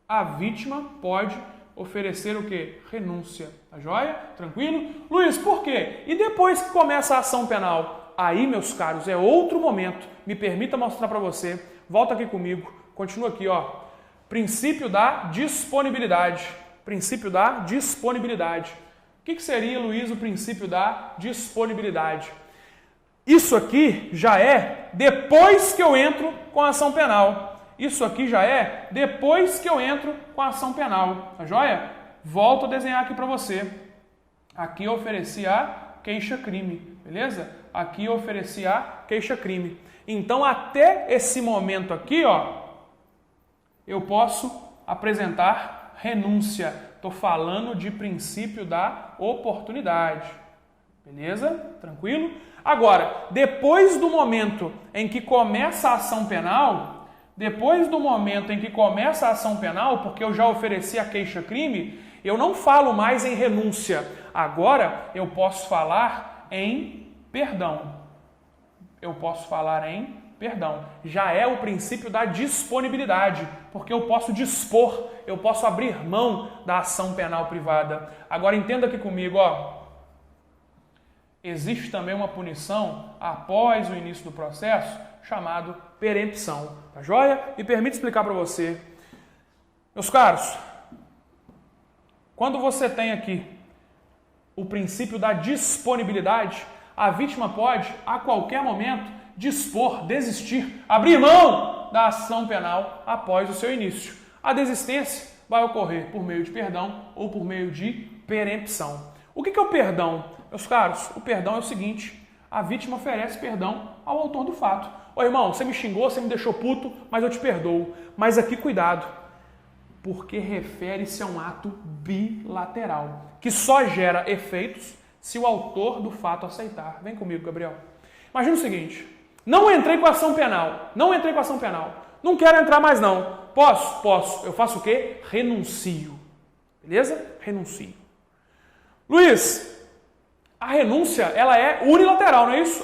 a vítima pode oferecer o quê? Renúncia. Tá joia? Tranquilo? Luiz, por quê? E depois que começa a ação penal? Aí, meus caros, é outro momento. Me permita mostrar para você. Volta aqui comigo. Continua aqui, ó. Princípio da disponibilidade. Princípio da disponibilidade. O que seria, Luiz, o princípio da disponibilidade? Isso aqui já é depois que eu entro com a ação penal. Isso aqui já é depois que eu entro com a ação penal. Tá joia? Volto a desenhar aqui para você. Aqui eu ofereci a queixa-crime, beleza? Aqui eu ofereci a queixa-crime. Então, até esse momento aqui, ó, eu posso apresentar renúncia. Estou falando de princípio da oportunidade. Beleza? Tranquilo? Agora, depois do momento em que começa a ação penal, porque eu já ofereci a queixa-crime, eu não falo mais em renúncia. Agora, eu posso falar em perdão. Já é o princípio da disponibilidade, porque eu posso dispor, eu posso abrir mão da ação penal privada. Agora entenda aqui comigo, ó. Existe também uma punição após o início do processo chamado perempção. Tá joia? Me permite explicar para você. Meus caros, quando você tem aqui o princípio da disponibilidade, a vítima pode, a qualquer momento, dispor, desistir, abrir mão da ação penal após o seu início. A desistência vai ocorrer por meio de perdão ou por meio de perempção. O que é o perdão? Meus caros, o perdão é o seguinte: a vítima oferece perdão ao autor do fato. Ô irmão, você me xingou, você me deixou puto, mas eu te perdoo. Mas aqui cuidado, porque refere-se a um ato bilateral, que só gera efeitos se o autor do fato aceitar. Vem comigo, Gabriel. Imagina o seguinte: não entrei com ação penal. Não quero entrar mais não. Posso. Eu faço o quê? Renuncio. Beleza? Renuncio. Luiz, a renúncia, ela é unilateral, não é isso?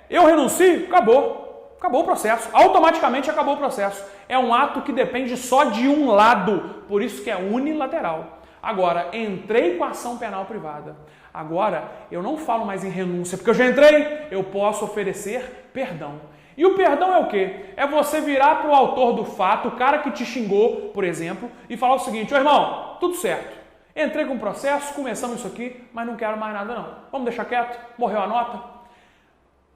Eu renuncio, acabou. Acabou o processo. Automaticamente acabou o processo. É um ato que depende só de um lado. Por isso que é unilateral. Agora, entrei com a ação penal privada. Agora, eu não falo mais em renúncia, porque eu já entrei, eu posso oferecer perdão. E o perdão é o quê? É você virar para o autor do fato, o cara que te xingou, por exemplo, e falar o seguinte: ô irmão, tudo certo. Entrei com o processo, começamos isso aqui, mas não quero mais nada não. Vamos deixar quieto? Morreu a nota?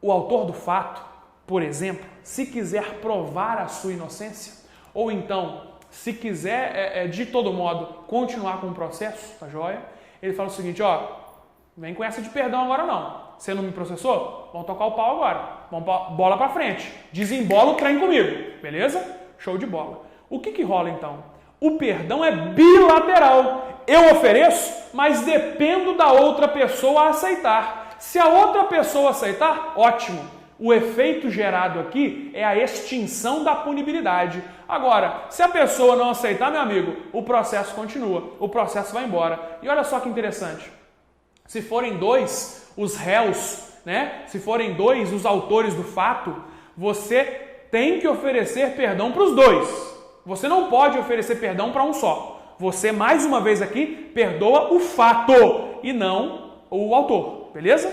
O autor do fato, por exemplo, se quiser provar a sua inocência, ou então, se quiser, de todo modo, continuar com o processo, tá joia? Ele fala o seguinte: ó, vem com essa de perdão agora não. Você não me processou? Vamos tocar o pau agora. Vamos bola pra frente. Desembola o trem comigo. Beleza? Show de bola. O que rola então? O perdão é bilateral. Eu ofereço, mas dependo da outra pessoa aceitar. Se a outra pessoa aceitar, ótimo. O efeito gerado aqui é a extinção da punibilidade. Agora, se a pessoa não aceitar, meu amigo, o processo continua. O processo vai embora. E olha só que interessante. Se forem dois os réus, né? Se forem dois os autores do fato, você tem que oferecer perdão para os dois. Você não pode oferecer perdão para um só. Você, mais uma vez aqui, perdoa o fato e não o autor, beleza?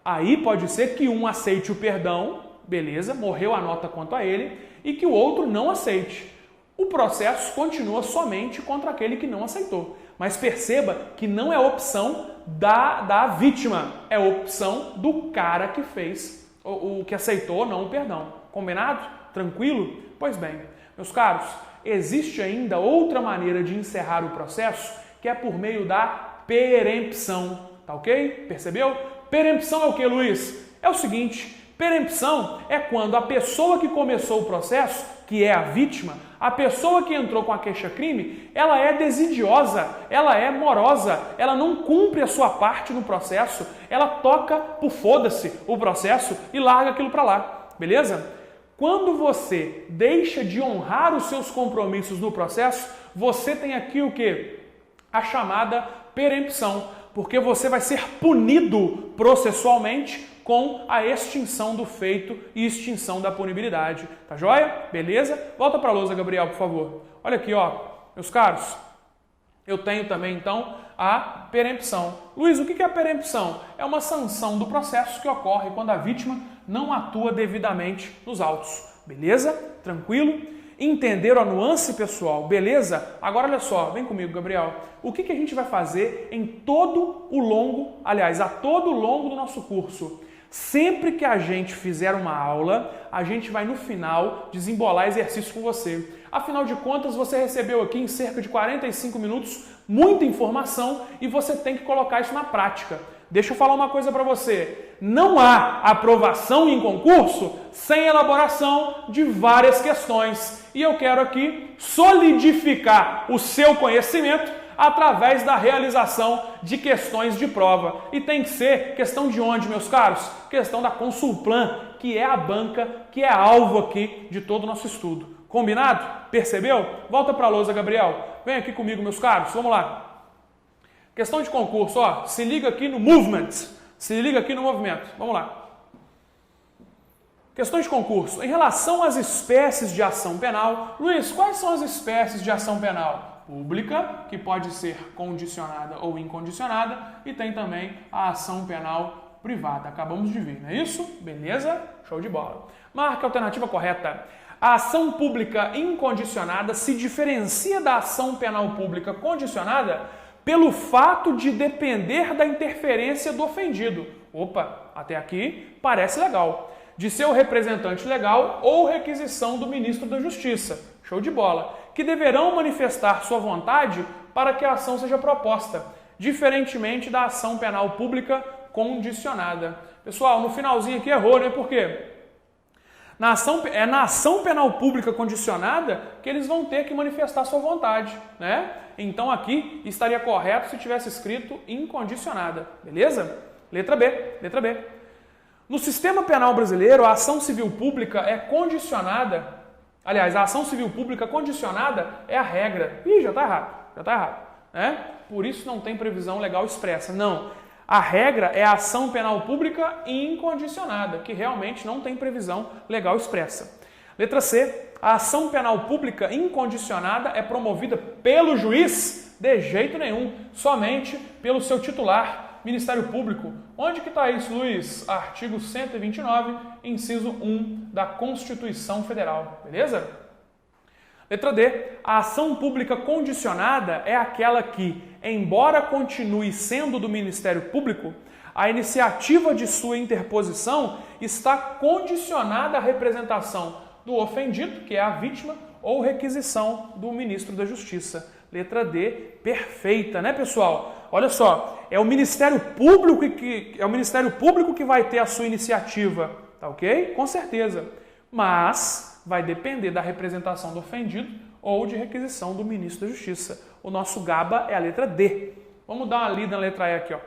Aí pode ser que um aceite o perdão, beleza, morreu a nota quanto a ele, e que o outro não aceite. O processo continua somente contra aquele que não aceitou. Mas perceba que não é opção da vítima, é opção do cara que fez, o que aceitou não o perdão. Combinado? Tranquilo? Pois bem, meus caros, existe ainda outra maneira de encerrar o processo, que é por meio da perempção, tá ok? Percebeu? Perempção é o que, Luiz? É o seguinte: perempção é quando a pessoa que começou o processo, que é a vítima, a pessoa que entrou com a queixa-crime, ela é desidiosa, ela é morosa, ela não cumpre a sua parte no processo, ela toca por foda-se o processo e larga aquilo para lá, beleza? Quando você deixa de honrar os seus compromissos no processo, você tem aqui o quê? A chamada perempção, porque você vai ser punido processualmente com a extinção do feito e extinção da punibilidade. Tá joia? Beleza? Volta para a lousa, Gabriel, por favor. Olha aqui, ó, meus caros. eu tenho também, então, a perempção. Luiz, o que é a perempção? É uma sanção do processo que ocorre quando a vítima não atua devidamente nos autos. Beleza? Tranquilo? Entenderam a nuance, pessoal? Beleza? Agora, olha só, vem comigo, Gabriel. O que a gente vai fazer em todo o longo, aliás, a todo o longo do nosso curso? Sempre que a gente fizer uma aula, a gente vai no final desembolar exercício com você. Afinal de contas, você recebeu aqui em cerca de 45 minutos muita informação e você tem que colocar isso na prática. Deixa eu falar uma coisa para você. Não há aprovação em concurso sem elaboração de várias questões. E eu quero aqui solidificar o seu conhecimento através da realização de questões de prova. E tem que ser questão de onde, meus caros? Questão da Consulplan, que é a banca, que é alvo aqui de todo o nosso estudo. Combinado? Percebeu? Volta para a lousa, Gabriel. Vem aqui comigo, meus caros. Vamos lá. Questão de concurso, ó. Se liga aqui no movement. Se liga aqui no movimento. Vamos lá. Questões de concurso. Em relação às espécies de ação penal, Luiz, quais são as espécies de ação penal? Pública, que pode ser condicionada ou incondicionada, e tem também a ação penal privada. Acabamos de ver, não é isso? Beleza? Show de bola. Marque a alternativa correta. A ação pública incondicionada se diferencia da ação penal pública condicionada pelo fato de depender da interferência do ofendido. Opa, até aqui parece legal. De seu representante legal ou requisição do ministro da Justiça. Show de bola. Que deverão manifestar sua vontade para que a ação seja proposta, diferentemente da ação penal pública condicionada. Pessoal, no finalzinho aqui errou, né? Por quê? Na ação penal pública condicionada que eles vão ter que manifestar sua vontade, né? Então aqui estaria correto se tivesse escrito incondicionada, beleza? Letra B, letra B. No sistema penal brasileiro, a ação civil pública é condicionada, aliás, a ação civil pública condicionada é a regra. Ih, já está errado, né? Por isso não tem previsão legal expressa, não. A regra é a ação penal pública incondicionada, que realmente não tem previsão legal expressa. Letra C. A ação penal pública incondicionada é promovida pelo juiz? De jeito nenhum, somente pelo seu titular, Ministério Público. Onde que está isso, Luiz? Artigo 129, inciso 1 da Constituição Federal. Beleza? Letra D. A ação pública condicionada é aquela que, embora continue sendo do Ministério Público, a iniciativa de sua interposição está condicionada à representação do ofendido, que é a vítima, ou requisição do ministro da Justiça. Letra D, perfeita, né, pessoal? Olha só, é o Ministério Público que vai ter a sua iniciativa, tá ok? Com certeza. Mas vai depender da representação do ofendido ou de requisição do ministro da Justiça. O nosso GABA é a letra D. Vamos dar uma lida na letra E aqui, ó.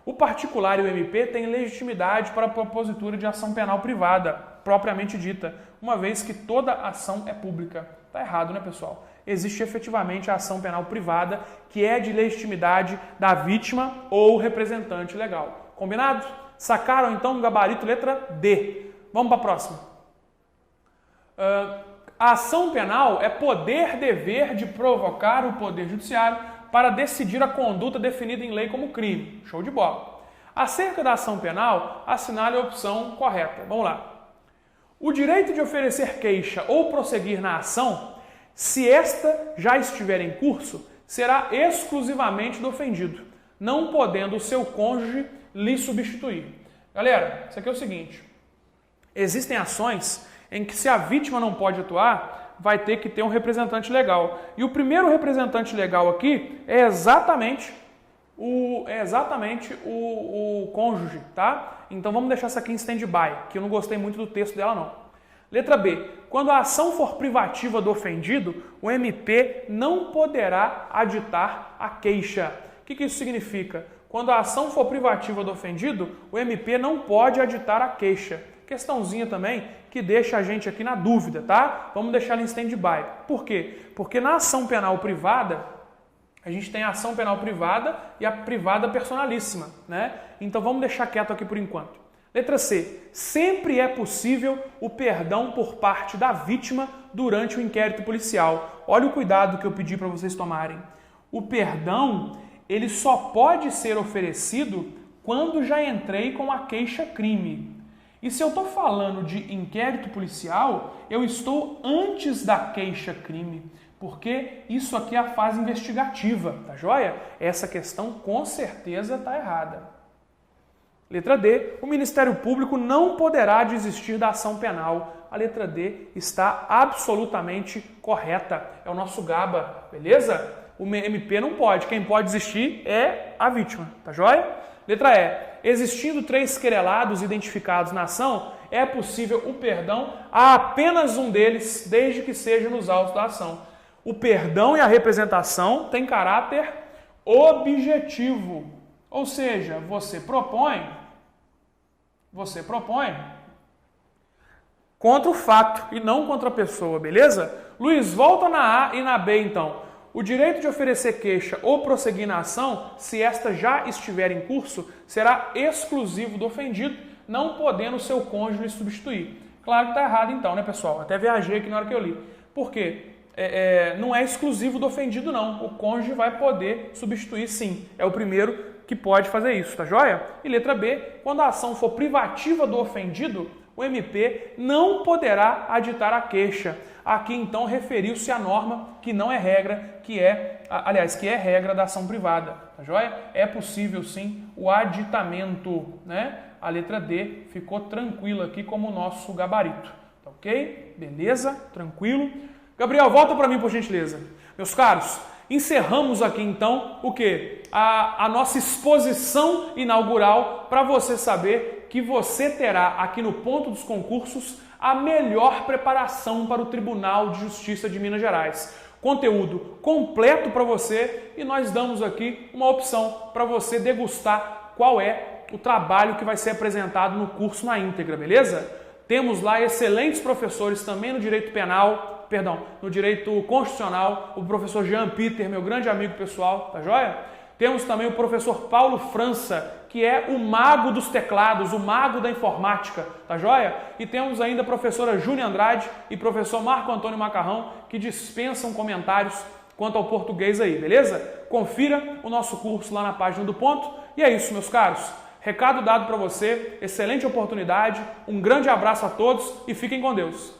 O particular e o MP têm legitimidade para a propositura de ação penal privada, propriamente dita, uma vez que toda ação é pública. Tá errado, né, pessoal? Existe efetivamente a ação penal privada, que é de legitimidade da vítima ou representante legal. Combinado? Sacaram, então, o gabarito letra D. Vamos para a próxima. A ação penal é poder-dever de provocar o Poder Judiciário para decidir a conduta definida em lei como crime. Show de bola. Acerca da ação penal, assinale a opção correta. Vamos lá. O direito de oferecer queixa ou prosseguir na ação, se esta já estiver em curso, será exclusivamente do ofendido, não podendo o seu cônjuge lhe substituir. Galera, isso aqui é o seguinte. Existem ações em que, se a vítima não pode atuar, vai ter que ter um representante legal. E o primeiro representante legal aqui é exatamente o cônjuge, tá? Então vamos deixar isso aqui em stand-by, que eu não gostei muito do texto dela, não. Letra B. Quando a ação for privativa do ofendido, o MP não poderá aditar a queixa. O que isso significa? Quando a ação for privativa do ofendido, o MP não pode aditar a queixa. Questãozinha também que deixa a gente aqui na dúvida, tá? Vamos deixar ela em stand-by. Por quê? Porque na ação penal privada, a gente tem a ação penal privada e a privada personalíssima, né? Então vamos deixar quieto aqui por enquanto. Letra C. Sempre é possível o perdão por parte da vítima durante o inquérito policial. Olha o cuidado que eu pedi para vocês tomarem. o perdão ele só pode ser oferecido quando já entrei com a queixa-crime. E se eu estou falando de inquérito policial, eu estou antes da queixa-crime, porque isso aqui é a fase investigativa, tá joia? Essa questão com certeza está errada. Letra D, o Ministério Público não poderá desistir da ação penal. A letra D está absolutamente correta. É o nosso GABA, beleza? O MP não pode. Quem pode desistir é a vítima, tá joia? Letra E, existindo 3 querelados identificados na ação, é possível o perdão a apenas um deles, desde que seja nos autos da ação. O perdão e a representação têm caráter objetivo. Ou seja, você propõe contra o fato e não contra a pessoa, beleza? Luiz, volta na A e na B então. O direito de oferecer queixa ou prosseguir na ação, se esta já estiver em curso, será exclusivo do ofendido, não podendo seu cônjuge substituir. Claro que está errado então, né, pessoal? Até viajei aqui na hora que eu li. Por quê? Não é exclusivo do ofendido, não. O cônjuge vai poder substituir, sim. É o primeiro que pode fazer isso, tá joia? E letra B, quando a ação for privativa do ofendido, o MP não poderá aditar a queixa. Aqui, então, referiu-se à norma que não é regra, que é regra da ação privada, tá joia? É possível, sim, o aditamento, né? A letra D ficou tranquila aqui como o nosso gabarito, tá ok? Beleza? Tranquilo? Gabriel, volta para mim, por gentileza. Meus caros, encerramos aqui, então, o quê? A nossa exposição inaugural para você saber que você terá aqui no Ponto dos Concursos a melhor preparação para o Tribunal de Justiça de Minas Gerais. Conteúdo completo para você e nós damos aqui uma opção para você degustar qual é o trabalho que vai ser apresentado no curso na íntegra, beleza? Temos lá excelentes professores também no direito penal, no direito constitucional, o professor Jean Peter, meu grande amigo pessoal, tá joia? Temos também o professor Paulo França, que é o mago dos teclados, o mago da informática, tá joia? E temos ainda a professora Júlia Andrade e professor Marco Antônio Macarrão, que dispensam comentários quanto ao português aí, beleza? Confira o nosso curso lá na página do Ponto. E é isso, meus caros. Recado dado para você, excelente oportunidade, um grande abraço a todos e fiquem com Deus.